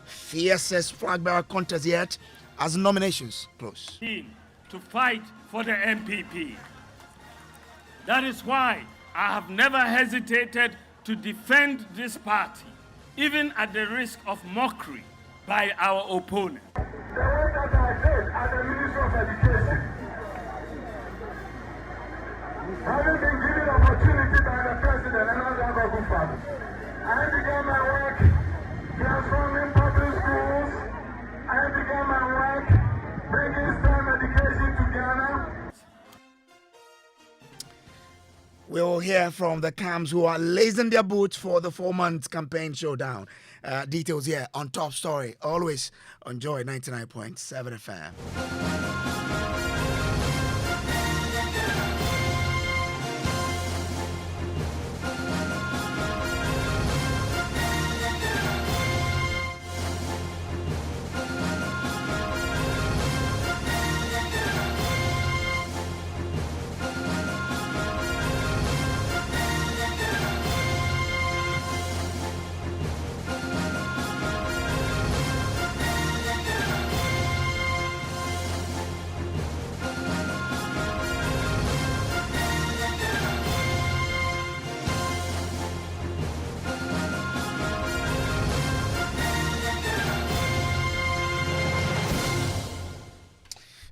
fiercest flag bearer contest yet as nominations close. To fight for the NPP. That is why I have never hesitated to defend this party, even at the risk of mockery by our opponent. The work that I did as the Minister of Education, having been given opportunity by the President and other government fathers, I began my work transforming public schools. I began my work bringing STEM education to Ghana. We'll hear from the camps who are lacing their boots for the 4-month campaign showdown. Details here on Top Story, always on Joy 99.7 FM.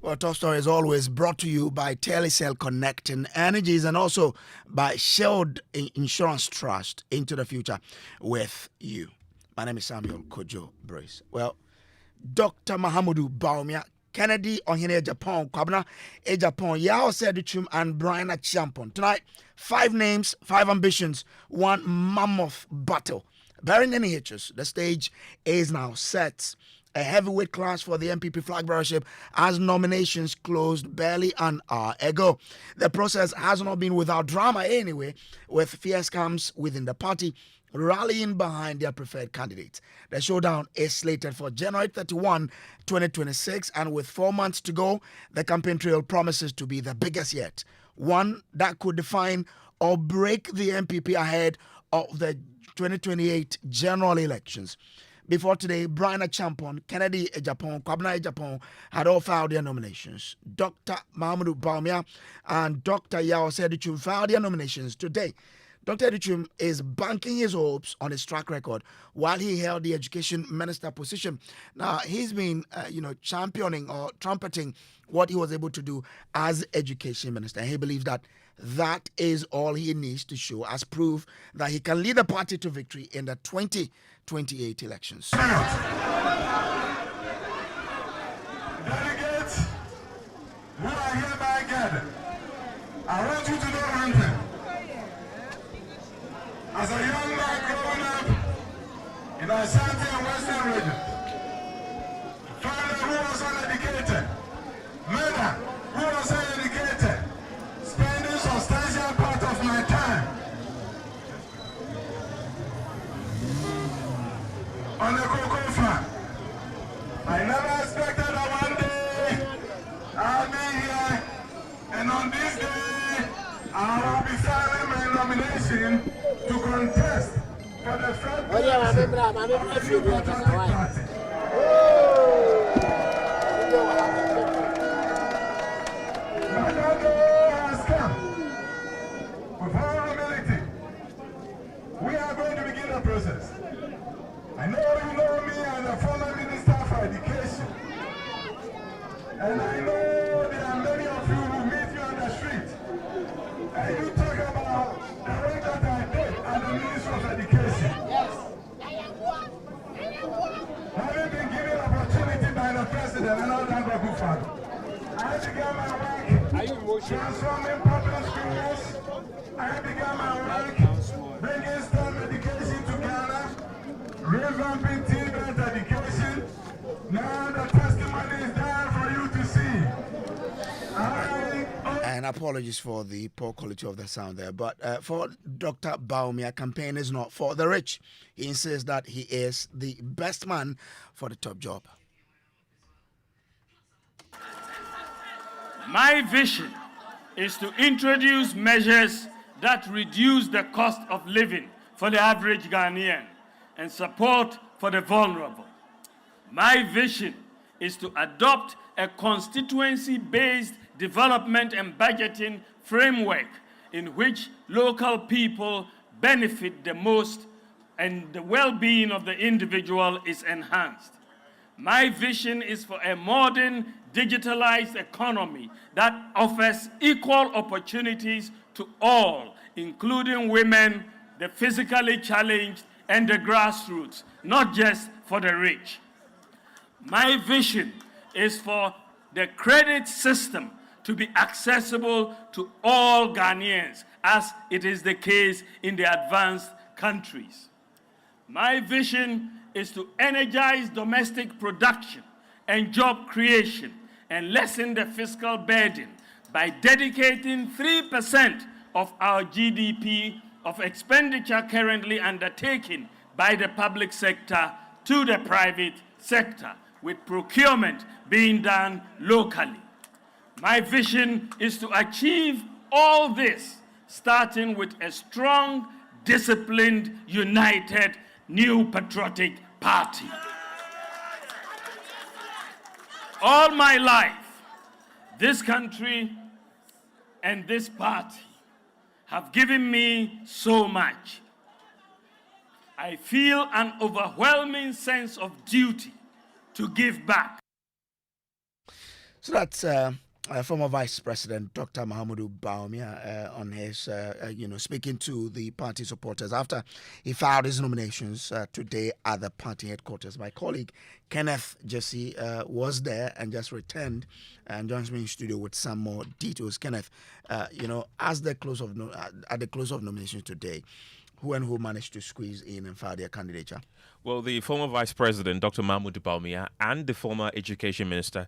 Well, Top Story is always brought to you by Telecel Connecting Energies and also by Shield Insurance Trust into the future with you. My name is Samuel Kojo Brace. Well, Dr. Mahamudu Bawumia, Kennedy Ohene Agyapong, Kwabena Agyapong, Adutwum and Brian Agyapong. Tonight, 5 names, 5 ambitions, 1 mammoth battle. Bearing any hitches, the stage is now set. A heavyweight clash for the NPP Flagbearership as nominations closed barely an hour ago. The process has not been without drama anyway, with fierce camps within the party rallying behind their preferred candidates. The showdown is slated for January 31, 2026, and with 4 months to go, the campaign trail promises to be the biggest yet. One that could define or break the NPP ahead of the 2028 general elections. Before today, Brian Agyapong, Kennedy Agyapong, Kwabena Agyapong had all filed their nominations. Dr. Mahamudu Bawumia and Dr. Adutwum filed their nominations today. Dr. Adutwum is banking his hopes on his track record while he held the education minister position. Now, he's been, championing or trumpeting what he was able to do as education minister. He believes that that is all he needs to show as proof that he can lead the party to victory in the 2028 elections. Delegates who are hereby gathered, I want you to know one thing. As a young man growing up in the Ashanti and Western region, father who was uneducated, mother who was uneducated, spending substantial part of my time on the cocoa farm. I never expected that one day I'll be here, and on this day I will be filing my nomination to contest for the first Democratic Party. Another day has come. With all humility, we are going to begin the process. I know you know me as a former Minister for Education, and I know there are many of you who meet you on the street, and you talk about the work that I did as the Minister of Education. Having been given opportunity by the President and all that good father, I began my work transforming public schools. I began my work bringing STEM education to Ghana, revamping Tibet education. Now the testimony is there for you to see. And apologies for the poor quality of the sound there. But for Dr. Bawumia, campaign is not for the rich. He insists that he is the best man for the top job. My vision is to introduce measures that reduce the cost of living for the average Ghanaian and support for the vulnerable. My vision is to adopt a constituency-based development and budgeting framework in which local people benefit the most and the well-being of the individual is enhanced. My vision is for a modern, digitalized economy that offers equal opportunities to all, including women, the physically challenged, and the grassroots, not just for the rich. My vision is for the credit system to be accessible to all Ghanaians, as it is the case in the advanced countries. My vision is to energize domestic production and job creation and lessen the fiscal burden by dedicating 3% of our GDP of expenditure currently undertaken by the public sector to the private sector, with procurement being done locally. My vision is to achieve all this, starting with a strong, disciplined, united, new patriotic party. All my life, this country and this party have given me so much. I feel an overwhelming sense of duty to give back. So that's former Vice President Dr. Mahamudu Bawumia on his, speaking to the party supporters after he filed his nominations today at the party headquarters. My colleague Kenneth Jesse was there and just returned and joins me in studio with some more details. Kenneth, at the close of nominations today, who and who managed to squeeze in and file their candidature? Well, the former Vice President, Dr. Mahmoud Bawumia, and the former Education Minister,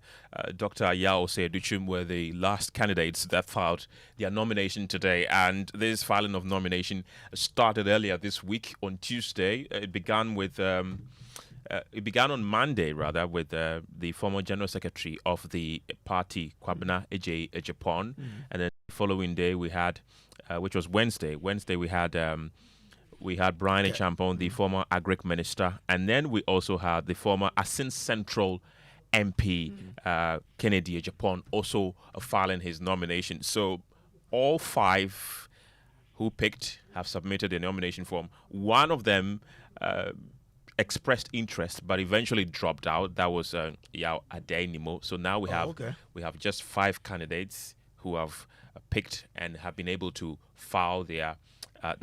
Dr. Adutwum, were the last candidates that filed their nomination today. And this filing of nomination started earlier this week on Tuesday. It began on Monday, rather, with the former General Secretary of the party, Kwabena Agyapong. And then the following day we had, which was Wednesday. We had Brian Agyapong, the former Agric Minister, and then we also had the former Asin Central MP, Kennedy Agyapong, also filing his nomination. So all five who picked have submitted a nomination form. One of them expressed interest, but eventually dropped out. That was Yao Adenimo. So now we have just five candidates who have picked and have been able to file their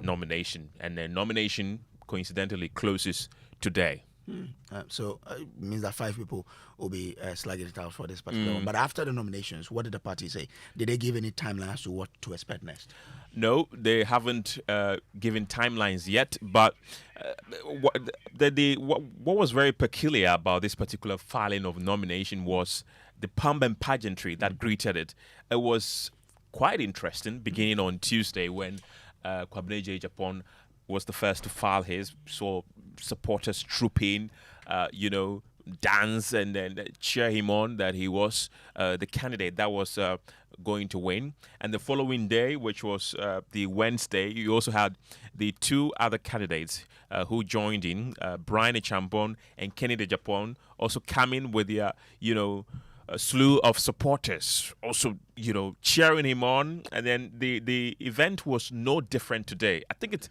nomination, and the nomination coincidentally closes today. So it means that five people will be slugging it out for this particular one. But after the nominations, what did the party say? Did they give any timeline as to what to expect next? No, they haven't given timelines yet. But what was very peculiar about this particular filing of nomination was the pomp and pageantry that greeted it. It was quite interesting, beginning on Tuesday when Kwabena Agyapong was the first to file his. Saw supporters troop in, dance and then cheer him on that he was the candidate that was going to win. And the following day, which was the Wednesday, you also had the two other candidates who joined in, Brian Agyapong and Kennedy Agyapong, also coming with their, a slew of supporters also, cheering him on. And then the event was no different today. I think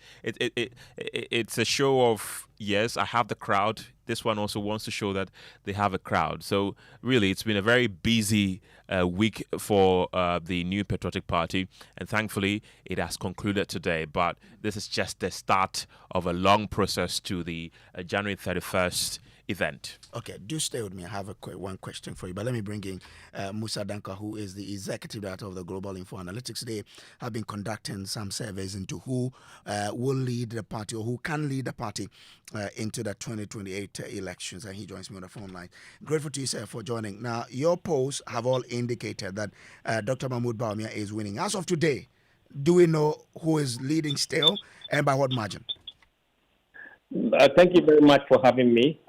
it's a show of, yes, I have the crowd. This one also wants to show that they have a crowd. So really, it's been a very busy week for the New Patriotic Party, and thankfully it has concluded today. But this is just the start of a long process to the January 31st event. Okay, do stay with me. I have one question for you, but let me bring in Musa Danka, who is the executive director of the Global Info Analytics. They have been conducting some surveys into who will lead the party or who can lead the party into the 2028 elections, and he joins me on the phone line. Grateful to you, sir, for joining. Now, your polls have all indicated that Dr. Mahmoud Bawumia is winning. As of today, do we know who is leading still and by what margin? Thank you very much for having me.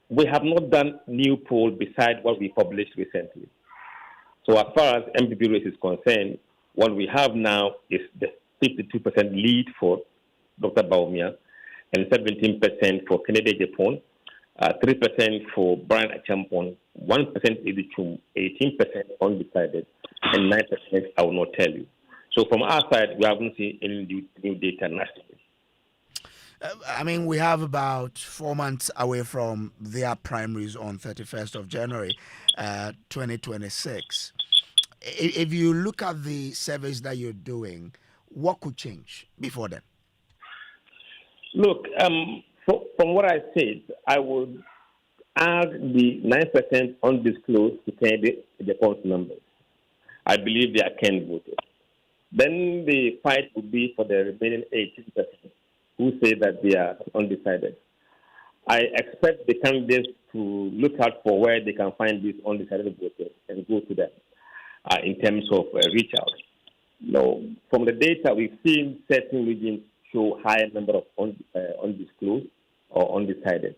We have not done new poll beside what we published recently. So as far as NPP race is concerned, what we have now is the 52% lead for Dr. Bawumia. and 17% for Kennedy Agyapong, 3% for Brian Agyapong, 1% Adutwum, 18% undecided, and 9% I will not tell you. So from our side, we haven't seen any new data nationally. I mean, we have about 4 months away from their primaries on 31st of January, 2026. If you look at the surveys that you're doing, what could change before then? Look, from what I said, I would add the 9% undisclosed to Kennedy Agyapong's numbers. I believe they are Ken voters. Then the fight would be for the remaining 18% who say that they are undecided. I expect the candidates to look out for where they can find these undecided voters and go to them in terms of reach out. Now, from the data, we've seen certain regions show higher number of undisclosed or undecided.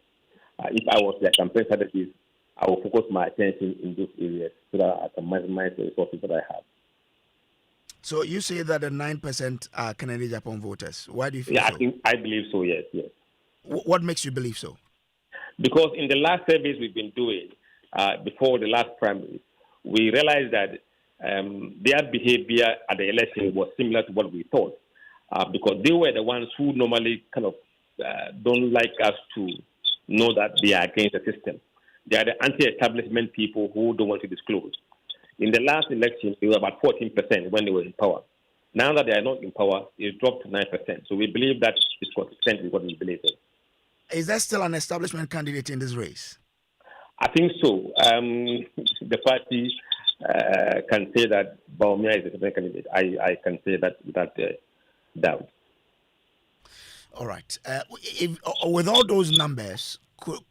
If I was their campaign strategist, I will focus my attention in those areas so that I can maximize the resources that I have. So you say that the 9% are Kennedy Agyapong voters. Why do you feel so? I believe so, yes. What makes you believe so? Because in the last surveys we've been doing before the last primaries, we realized that their behavior at the election was similar to what we thought. Because they were the ones who normally kind of don't like us to know that they are against the system. They are the anti-establishment people who don't want to disclose. In the last election, they were about 14% when they were in power. Now that they are not in power, it dropped to 9%. So we believe that is consistent with what we believe in. Is there still an establishment candidate in this race? I think so. The party can say that Bawumia is a establishment candidate. I can say that without doubt. All right. With all those numbers,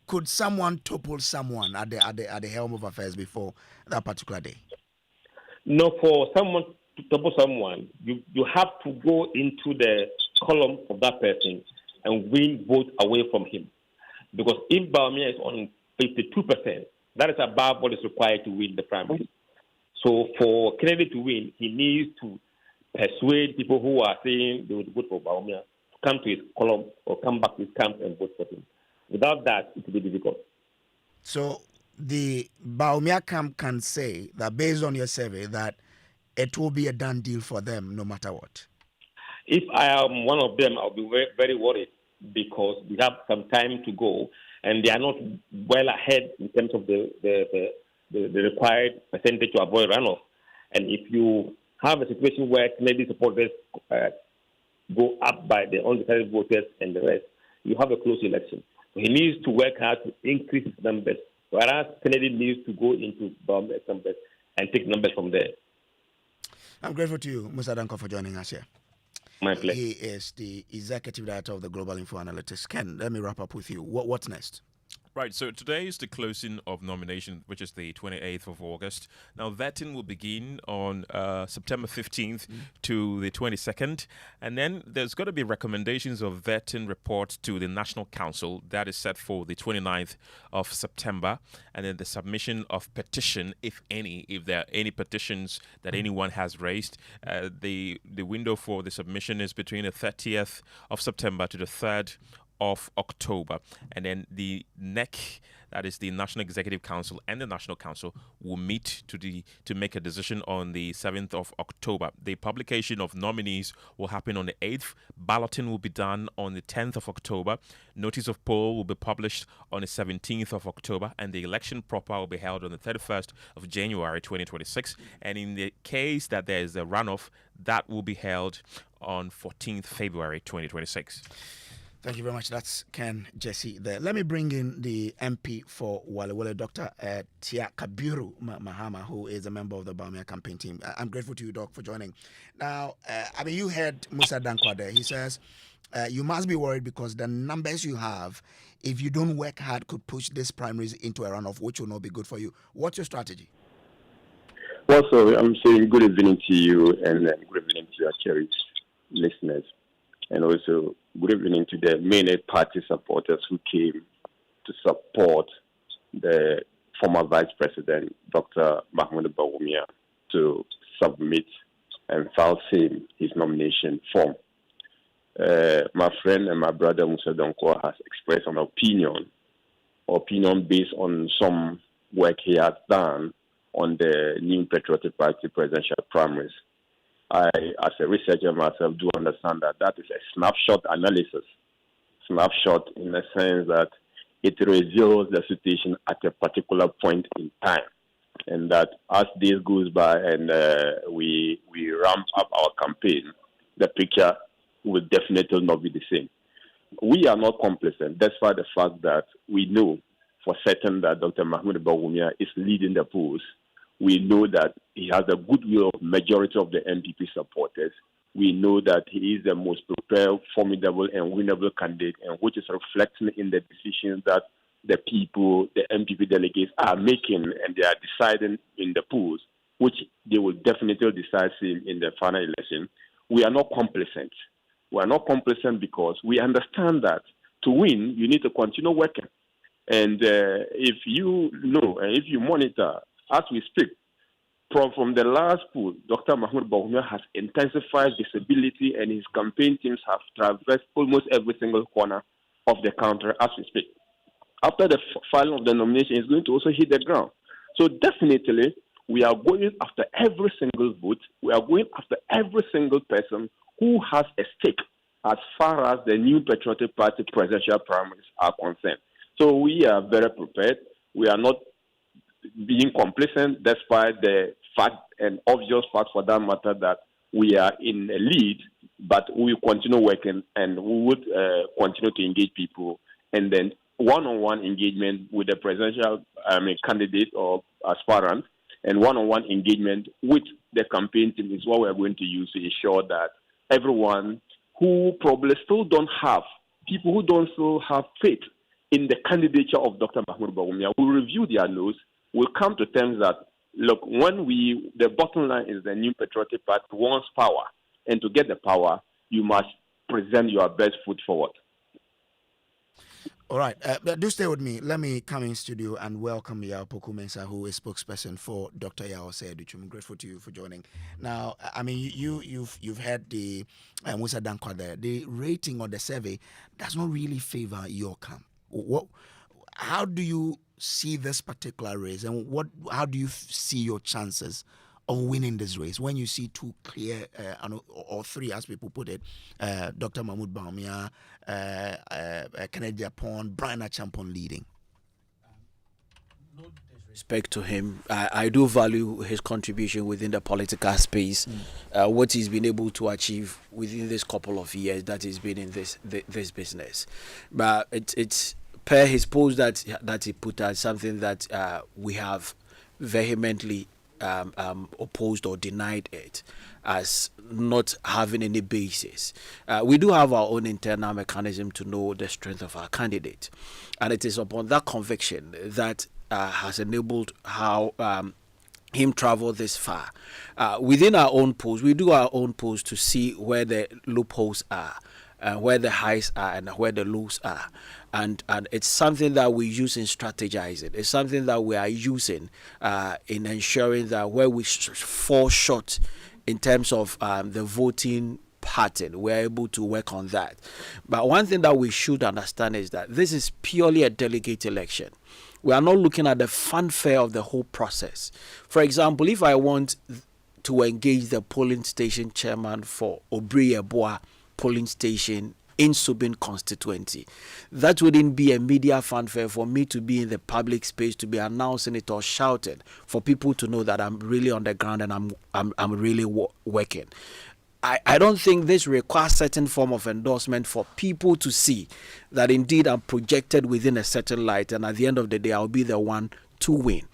could someone topple someone at the helm of affairs before that particular day? No, for someone to topple someone, you have to go into the column of that person and win votes away from him. Because if Bawumia is on 52%, that is above what is required to win the primary. So for Kennedy to win, he needs to persuade people who are saying they would vote for Bawumia to come to his column or come back to his camp and vote for him. Without that, it will be difficult. So the Bawumia camp can say that based on your survey that it will be a done deal for them no matter what. If I am one of them, I'll be very, very worried because we have some time to go and they are not well ahead in terms of the required percentage to avoid runoff. And if you have a situation where Kennedy supporters go up by the undecided voters and the rest, you have a close election. So he needs to work hard to increase his numbers, whereas Kennedy needs to go into Bawumia's numbers and take numbers from there. I'm grateful to you, Musa Danko, for joining us here. My pleasure. He is the Executive Director of the Global Info Analytics. Ken, let me wrap up with you. What's next? Right, so today is the closing of nomination, which is the 28th of August. Now, vetting will begin on September 15th to the 22nd. And then there's got to be recommendations of vetting reports to the National Council. That is set for the 29th of September. And then the submission of petition, if any, if there are any petitions that anyone has raised. The window for the submission is between the 30th of September to the 3rd of October, and then the NEC, that is the National Executive Council, and the National Council will meet to make a decision on the 7th of October. The publication of nominees will happen on the 8th. Balloting will be done on the 10th of October. Notice of poll will be published on the 17th of October, and the election proper will be held on the 31st of January 2026. And in the case that there is a runoff, that will be held on 14th February 2026. Thank you very much. That's Ken Jesse there. Let me bring in the MP for Walewale, Dr. Tia Kabiru Mahama, who is a member of the Bawumia campaign team. I'm grateful to you, Doc, for joining. Now, you heard Musa Dankwa there. He says you must be worried because the numbers you have, if you don't work hard, could push this primaries into a runoff, which will not be good for you. What's your strategy? Well, so I'm saying good evening to you and good evening to your cherished listeners. And also, good evening to the main party supporters who came to support the former Vice President, Dr. Mahmoud Bawumia, to submit and file his nomination form. my friend and my brother Musa Donko has expressed an opinion based on some work he has done on the New Patriotic Party presidential primaries. I, as a researcher myself, do understand that that is a snapshot analysis. Snapshot in the sense that it reveals the situation at a particular point in time. And that as days goes by and we ramp up our campaign, the picture will definitely not be the same. We are not complacent, despite the fact that we know for certain that Dr. Mahmoud Bawumia is leading the polls. We know that he has the goodwill of majority of the NPP supporters. We know that he is the most prepared, formidable, and winnable candidate, and which is reflecting in the decisions that the people, the NPP delegates are making, and they are deciding in the polls, which they will definitely decide in the final election. We are not complacent. We are not complacent because we understand that to win, you need to continue working. And if you know, and if you monitor, as we speak, from the last poll, Dr. Mahmoud Bawumia has intensified visibility, and his campaign teams have traversed almost every single corner of the country as we speak. After the filing of the nomination, he's going to also hit the ground. So definitely, we are going after every single vote. We are going after every single person who has a stake as far as the New Patriotic Party presidential primaries are concerned. So we are very prepared. We are not being complacent despite the fact and obvious fact for that matter that we are in a lead, but we will continue working and we would continue to engage people, and then one-on-one engagement with the presidential candidate or aspirant, and one-on-one engagement with the campaign team is what we are going to use to ensure that everyone who probably still don't have, people who don't still have faith in the candidature of Dr. Mahmoud Bawumia will review their notes, will come to terms that, look, the bottom line is the New Patriotic Party wants power, and to get the power, you must present your best foot forward. All right, do stay with me. Let me come in studio and welcome Yao Poku-Mensah, who is spokesperson for Dr. Yao Adutwum. I'm grateful to you for joining. Now, I mean, you've heard the Musa Dankwa there. The rating or the survey does not really favor your camp. How do you see this particular race, and how do you see your chances of winning this race when you see two clear or three, as people put it, Dr. Mahmoud Bawumia, Agyapong, Brian Agyapong leading? No disrespect to him, I do value his contribution within the political space, what he's been able to achieve within this couple of years that he's been in this business. But it's per his post that he put out, something that we have vehemently opposed or denied it as not having any basis. We do have our own internal mechanism to know the strength of our candidate, and it is upon that conviction that has enabled how him travel this far. Within our own polls, we do our own polls to see where the loopholes are, where the highs are and where the lows are, and it's something that we use in strategizing. It's something that we are using in ensuring that where we fall short in terms of the voting pattern, we're able to work on that. But one thing that we should understand is that this is purely a delegate election. We are not looking at the fanfare of the whole process. For example, if I want to engage the polling station chairman for Obrieboa polling station in Subin constituency, that wouldn't be a media fanfare for me to be in the public space to be announcing it or shouting for people to know that I'm really on the ground and I'm really working. I don't think this requires certain form of endorsement for people to see that indeed I'm projected within a certain light, and at the end of the day I'll be the one to win.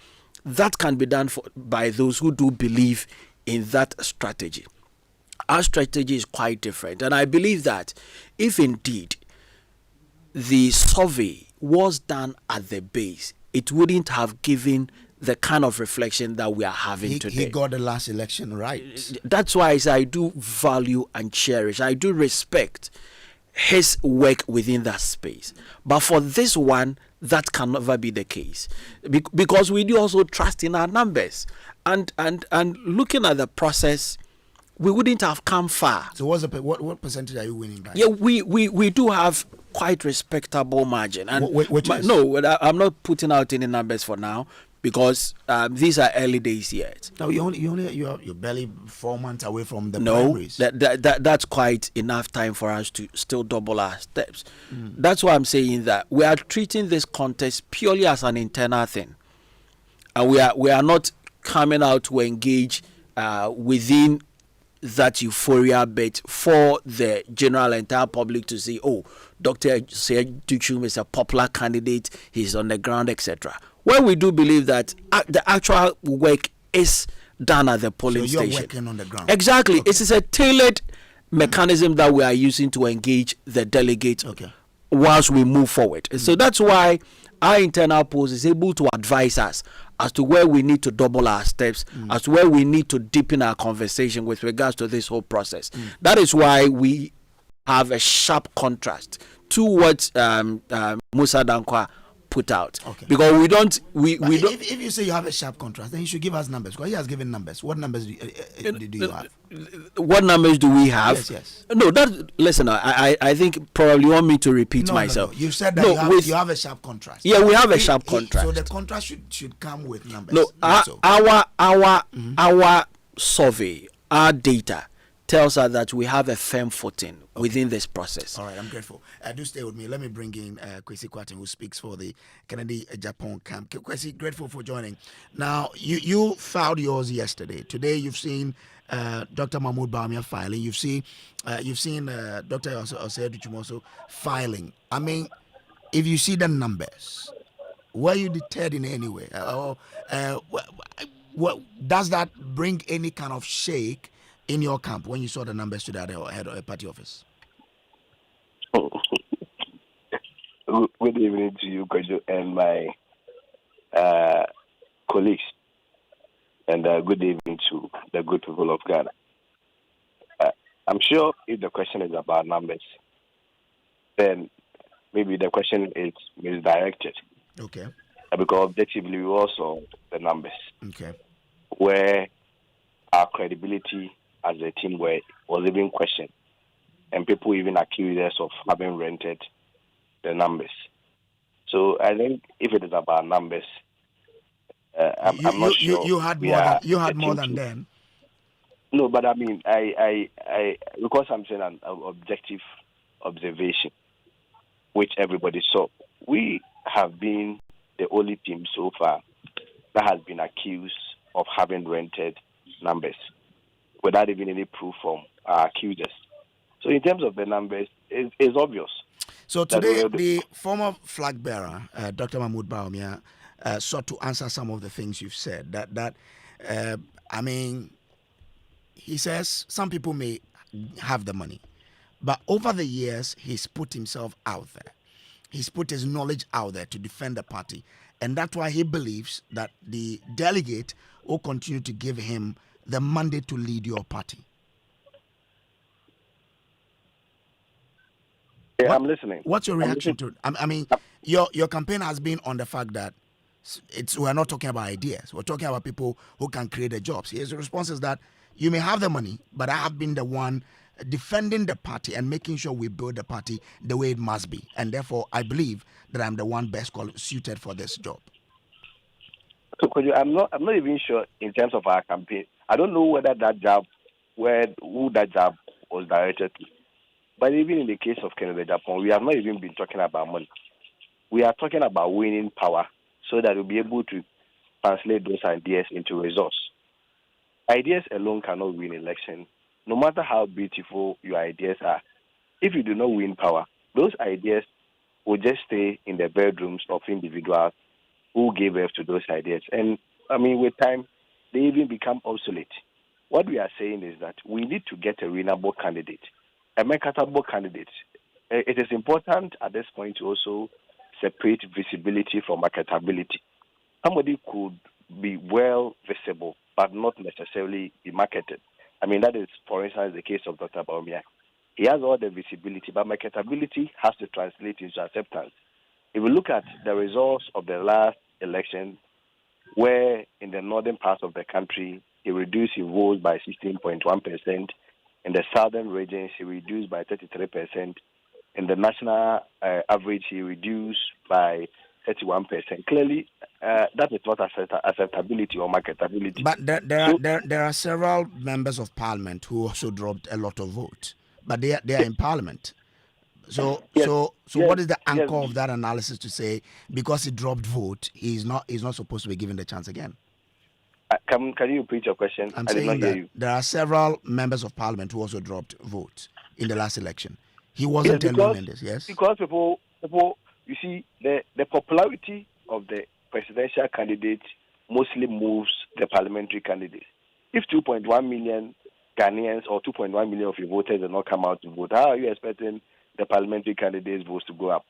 That can be done by those who do believe in that strategy. Our strategy is quite different, and I believe that if indeed the survey was done at the base, it wouldn't have given the kind of reflection that we are having today. He got the last election right. That's why I do value and cherish, I do respect his work within that space. But for this one, that can never be the case, because we do also trust in our numbers. And looking at the process we wouldn't have come far. So what percentage are you winning by? Yeah, we do have quite respectable margin. And Which is? no, I'm not putting out any numbers for now because these are early days yet. No, you're barely 4 months away from the No, primaries. that's quite enough time for us to still double our steps. That's why I'm saying that we are treating this contest purely as an internal thing, and we are not coming out to engage within that euphoria bit for the general entire public to say, oh, Dr. Adutwum is a popular candidate, he's on the ground, etc. Well, we do believe that the actual work is done at the polling so you're station. working on the ground. Exactly. Okay. It is a tailored mechanism that we are using to engage the delegates whilst we move forward. So that's why our internal post is able to advise us as to where we need to double our steps, as to where we need to deepen our conversation with regards to this whole process. That is why we have a sharp contrast to what Musa Dankwa put out. Because we don't. If you say you have a sharp contrast, then you should give us numbers. Because he has given numbers. What numbers do you have? What numbers do we have? Yes. No, listen. I think probably you want me to repeat myself. No. You said that you have a sharp contrast. Yeah, we have a sharp contrast. So the contrast should come with numbers. No, our survey, our data tells us that we have a firm footing within this process. All right, I'm grateful. Do stay with me. Let me bring in Kwesi Kwatin, who speaks for the Kennedy Agyapong camp. Kwesi, grateful for joining. Now, you filed yours yesterday. Today, you've seen Dr. Mahmoud Bawumia filing. You've seen Dr. Adutwum also filing. I mean, if you see the numbers, were you deterred in any way? What does that bring any kind of shake in your camp when you saw the numbers today at the head of a party office? Good evening to you, Kojo, and my colleagues, and good evening to the good people of Ghana. I'm sure if the question is about numbers, then maybe the question is misdirected. Okay. Because objectively, we also the numbers. Okay. Where our credibility as a team was even questioned, and people even accused us of having rented the numbers. So I think if it is about numbers, I'm not sure. You had more than them. No, but I mean, I because I'm saying an objective observation, which everybody saw. We have been the only team so far that has been accused of having rented numbers without even any proof from our accusers. So in terms of the numbers, it's obvious. So today, the former flag bearer, Dr. Mahmoud Bawumia, sought to answer some of the things you've said. I mean, he says some people may have the money, but over the years, he's put himself out there. He's put his knowledge out there to defend the party. And that's why he believes that the delegate will continue to give him the mandate to lead your party. Yeah, I'm listening. What's your reaction to it? I mean, your campaign has been on the fact that we're not talking about ideas. We're talking about people who can create the jobs. His response is that you may have the money, but I have been the one defending the party and making sure we build the party the way it must be. And therefore, I believe that I'm the one best suited for this job. So, I'm not even sure in terms of our campaign. I don't know whether that job, who that job was directed to. But even in the case of Kennedy Agyapong, we have not even been talking about money. We are talking about winning power so that we'll be able to translate those ideas into results. Ideas alone cannot win election. No matter how beautiful your ideas are, if you do not win power, those ideas will just stay in the bedrooms of individuals who gave birth to those ideas. And, I mean, with time, they even become obsolete. What we are saying is that we need to get a winnable candidate, a marketable candidate. It is important at this point to also separate visibility from marketability. Somebody could be well visible, but not necessarily be marketed. I mean, that is, for instance, the case of Dr. Bawumia. He has all the visibility, but marketability has to translate into acceptance. If we look at the results of the last election, where in the northern parts of the country, he reduced his votes by 16.1%. In the southern regions, he reduced by 33%. In the national average, he reduced by 31%. Clearly, that is not acceptability or marketability. But there are several members of parliament who also dropped a lot of votes, but they are in parliament. So what is the anchor of that analysis to say because he dropped vote, he's not supposed to be given the chance again? Can you repeat your question? I'm saying that there are several members of parliament who also dropped votes in the last election. He wasn't alone in this, yes? Because people, you see, the popularity of the presidential candidate mostly moves the parliamentary candidates. If 2.1 million Ghanaians or 2.1 million of your voters do not come out to vote, how are you expecting the parliamentary candidates' votes to go up?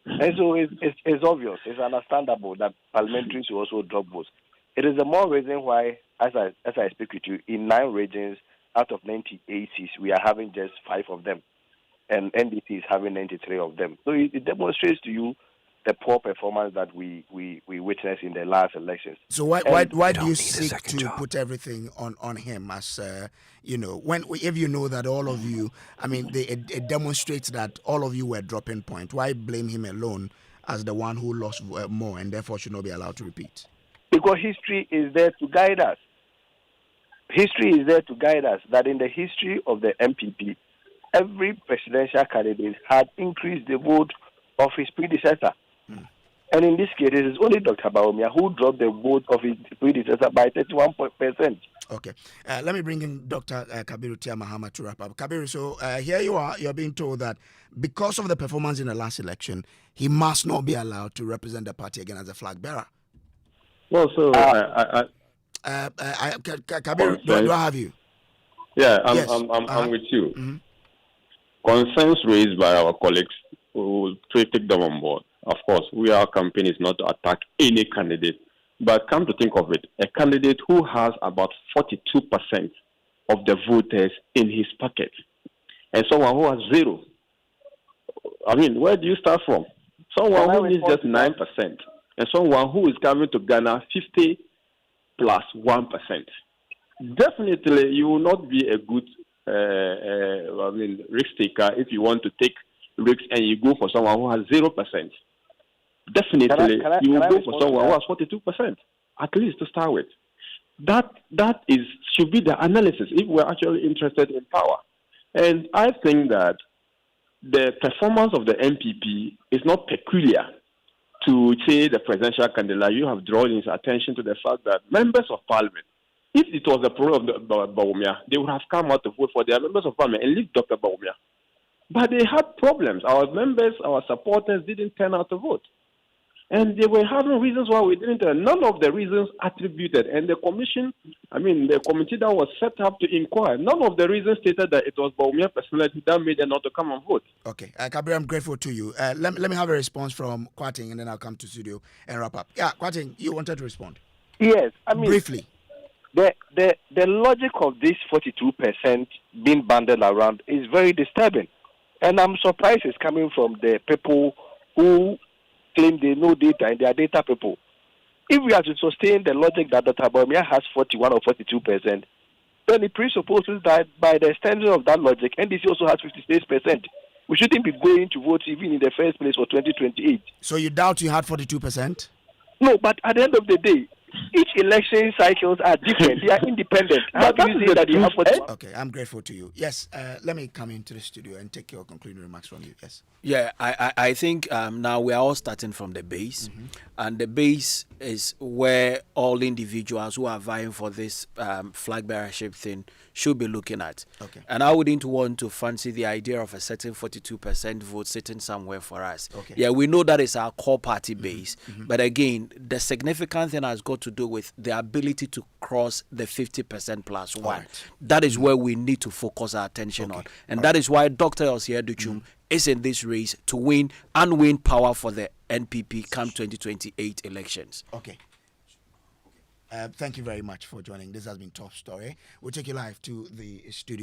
And so it's obvious, it's understandable that parliamentaries will also drop votes. It is the more reason why, as I speak with you, in 9 regions out of 98 seats, we are having just 5 of them, and NDP is having 93 of them. So it demonstrates to you the poor performance that we witnessed in the last elections. So why do you seek to put everything on him as if you know that all of you, I mean, it demonstrates that all of you were dropping point. Why blame him alone as the one who lost more and therefore should not be allowed to repeat? Because history is there to guide us. History is there to guide us that in the history of the NPP, every presidential candidate had increased the vote of his predecessor. And in this case, it is only Dr. Bawumia who dropped the vote of his predecessor by 31%. Okay. Let me bring in Dr. Kabiru Tiamahama to wrap up. Kabiru, so here you are. You're being told that because of the performance in the last election, he must not be allowed to represent the party again as a flag bearer. Well, so Kabiru, do I have you? Yeah, Yes. I'm with you. Mm-hmm. Concerns raised by our colleagues, we will take them on board. Of course, our campaign is not to attack any candidate, but come to think of it, a candidate who has about 42% of the voters in his pocket, and someone who has 0. I mean, where do you start from? Someone who needs just 9%, and someone who is coming to Ghana 50 plus 1%. Definitely, you will not be a good risk taker if you want to take risks and you go for someone who has 0%. Definitely, you will go for someone who has 42%, at least to start with. That should be the analysis if we're actually interested in power. And I think that the performance of the NPP is not peculiar to say the presidential candidate. You have drawn his attention to the fact that members of parliament, if it was the problem of Bawumia, they would have come out to vote for their members of parliament and leave Dr. Bawumia. But they had problems. Our members, our supporters didn't turn out to vote. And they were having reasons why we didn't. None of the reasons attributed. And the committee that was set up to inquire, none of the reasons stated that it was Bawumia personality that made them not to come and vote. Okay. Kabir, I'm grateful to you. Let me have a response from Kwating, and then I'll come to studio and wrap up. Yeah, Kwating, you wanted to respond? Yes. I mean, briefly. The logic of this 42% being banded around is very disturbing. And I'm surprised it's coming from the people who claim they know data and they are data people. If we are to sustain the logic that Dr. Bawumia has 41 or 42%, then it presupposes that by the extension of that logic, NDC also has 56%. We shouldn't be going to vote even in the first place for 2028. So you doubt you had 42%? No, but at the end of the day, each election cycles are different. They are independent. How can you say that you have 41? Okay, I'm grateful to you. Yes, let me come into the studio and take your concluding remarks from you. Yes. Yeah, I think now we are all starting from the base, and the base is where all individuals who are vying for this flag bearership thing should be looking at. Okay. And I wouldn't want to fancy the idea of a certain 42% vote sitting somewhere for us. Okay. Yeah, we know that is our core party base, but again, the significant thing has got to do with the ability to cross the 50% plus one. Right. That is where we need to focus our attention on, and that is why Dr. Adutwum is in this race to win and win power for the NPP come 2028 elections. Okay. Thank you very much for joining. This has been Top Story. We'll take you live to the studio.